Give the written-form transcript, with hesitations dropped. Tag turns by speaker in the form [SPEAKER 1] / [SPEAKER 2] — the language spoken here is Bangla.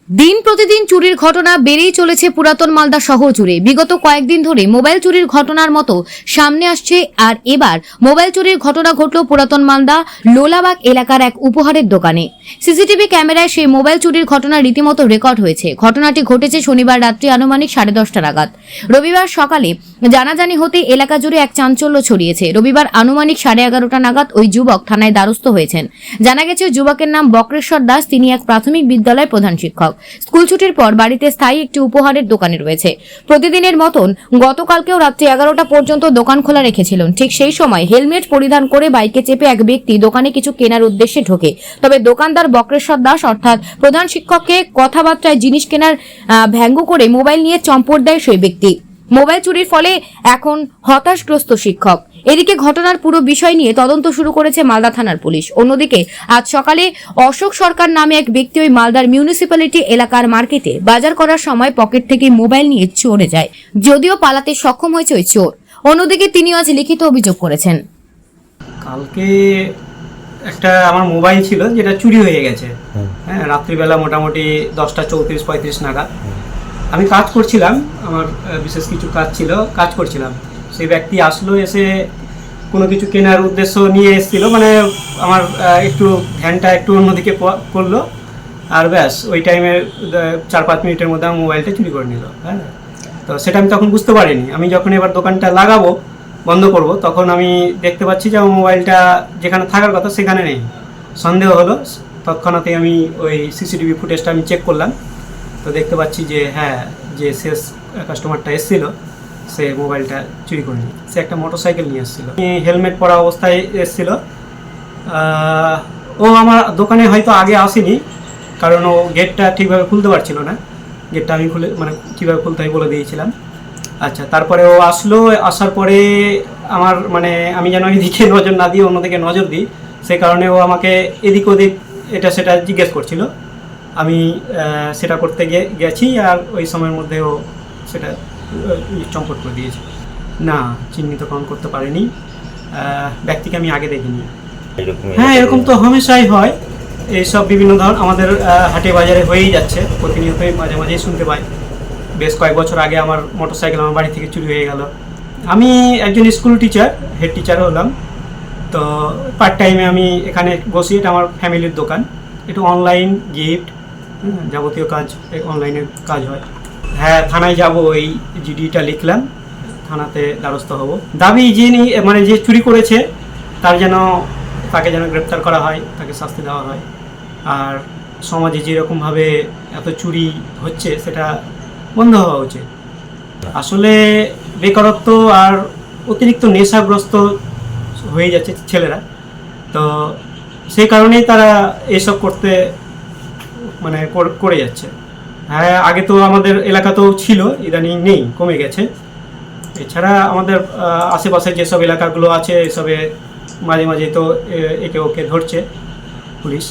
[SPEAKER 1] দিন প্রতিদিন চুরির ঘটনা বেড়েই চলেছে পুরাতন মালদা শহর জুড়ে। বিগত কয়েকদিন ধরে মোবাইল চুরির ঘটনার মতো সামনে আসছে, আর এবার মোবাইল চুরির ঘটনা ঘটল পুরাতন মালদা লোলাবাগ এলাকার এক উপহারের দোকানে। সিসিটিভি ক্যামেরায় সেই মোবাইল চুরির ঘটনা রীতিমতো রেকর্ড হয়েছে। ঘটনাটি ঘটেছে শনিবার রাত্রি আনুমানিক 10:30 নাগাদ। রবিবার সকালে জানাজানি হতে এলাকা জুড়ে এক চাঞ্চল্য ছড়িয়েছে। রবিবার আনুমানিক 11:30 নাগাদ ওই যুবক থানায় দ্বারস্থ হয়েছেন। জানা গেছে যুবকের নাম বক্রেশ্বর দাস। তিনি এক প্রাথমিক বিদ্যালয়ের প্রধান শিক্ষক। স্কুল ছুটির পর বাড়িতে স্থায়ী একটি উপহারের দোকানে রয়েছে। প্রতিদিনের মতন গতকালকেও রাত্রি 11টা পর্যন্ত দোকান খোলা রেখেছিলেন। ঠিক সেই সময় হেলমেট পরিধান করে বাইকে চেপে এক ব্যক্তি দোকানে কিছু কেনার উদ্দেশ্যে ঢোকে। তবে দোকানদার বক্রেশ্বর দাস অর্থাৎ প্রধান শিক্ষককে কথাবার্তায় জিনিস কেনার ব্যঙ্গ করে মোবাইল নিয়ে চম্পট দেয় সেই ব্যক্তি। মোবাইল চুরির ফলে এখন হতাশগ্রস্ত শিক্ষক। এদিকে ঘটনার পুরো বিষয় নিয়ে তদন্ত শুরু করেছে মালদা থানার পুলিশ। অন্যদিকে আজ সকালে অশোক সরকার নামে এক ব্যক্তি ওই মালদার মিউনিসিপ্যালিটি এলাকার মার্কেটে বাজার করার সময় পকেট থেকে মোবাইল নিয়ে চলে যায়, যদিও পালাতে সক্ষম হয়েছে ওই চোর। অন্যদিকে তিনি আজ লিখিত অভিযোগ করেছেন।
[SPEAKER 2] কালকে একটা আমার মোবাইল ছিল যেটা চুরি হয়ে গেছে। হ্যাঁ, রাত্রিবেলা মোটামুটি 10:34-35 নাগাদ আমি কাজ করছিলাম, আমার বিশেষ কিছু কাজ ছিল, কাজ করছিলাম। সেই ব্যক্তি আসলো, এসে কোনো কিছু কেনার উদ্দেশ্য নিয়ে এসেছিল, মানে আমার একটু ধ্যানটা একটু অন্যদিকে করলো, আর ব্যাস ওই টাইমে 4-5 মিনিটের মধ্যে আমার মোবাইলটা চুরি করে নিল। হ্যাঁ, তো সেটা আমি তখন বুঝতে পারিনি। আমি যখন এবার দোকানটা লাগাবো, বন্ধ করব, তখন আমি দেখতে পাচ্ছি যে আমার মোবাইলটা যেখানে থাকার কথা সেখানে নেই। সন্দেহ হলো, তৎক্ষণাৎই আমি ওই সিসিটিভি ফুটেজটা আমি চেক করলাম। তো দেখতে পাচ্ছি যে হ্যাঁ, যে শেষ কাস্টমারটা এসেছিল সে মোবাইলটা চুরি করে নিয়ে, সে একটা মোটরসাইকেল নিয়ে এসেছিল, হেলমেট পরা অবস্থায় এসেছিল। ও আমার দোকানে হয়তো আগে আসেনি, কারণ ও গেটটা ঠিকভাবে খুলতে পারছিল না। গেটটা আমি খুলে, মানে কীভাবে খুলতে হয় বলে দিয়েছিলাম। আচ্ছা, তারপরে ও আসলো, আসার পরে আমার মানে আমি যেন এদিকে নজর না দিই, অন্যদিকে নজর দিই, সে কারণে ও আমাকে এদিক ওদিক এটা সেটা জিজ্ঞেস করছিল। আমি সেটা করতে গেছি, আর ওই সময়ের মধ্যে ও সেটা চম্পট করে দিয়েছে। না, চিহ্নিতকরণ করতে পারিনি, ব্যক্তিকে আমি আগে দেখিনি। হ্যাঁ, এরকম তো হামেশাই হয়, এইসব বিভিন্ন ধরন আমাদের হাটে বাজারে হয়েই যাচ্ছে, প্রতিনিয়তই মাঝে মাঝেই শুনতে পাই। বেশ কয়েক বছর আগে আমার মোটরসাইকেল আমার বাড়ি থেকে চুরি হয়ে গেল। আমি একজন স্কুল টিচার, হেড টিচার হলাম। তো পার্ট টাইমে আমি এখানে বসি, এটা আমার ফ্যামিলির দোকান। একটু অনলাইন গিফট, যাবতীয় কাজ অনলাইনের কাজ হয়। হ্যাঁ, থানায় যাব, এই জিডিটা লিখলাম, থানাতে দ্বারস্থ হব। দাবি যিনি মানে যে চুরি করেছে তাকে যেন গ্রেপ্তার করা হয়, তাকে শাস্তি দেওয়া হয়। আর সমাজে যেরকমভাবে এত চুরি হচ্ছে সেটা বন্ধ হওয়া উচিত। আসলে বেকারত্ব আর অতিরিক্ত নেশাগ্রস্ত হয়ে যাচ্ছে ছেলেরা, তো সেই কারণেই তারা এইসব করতে মানে করে যাচ্ছে। হ্যাঁ, আগে তো আমাদের এলাকাতেও ছিল, ইদানিং নেই, কমে গেছে। এছাড়া আমাদের আশেপাশে যেসব এলাকাগুলো আছে এসবে মাঝে মাঝে তো একে ওকে ধরছে পুলিশ।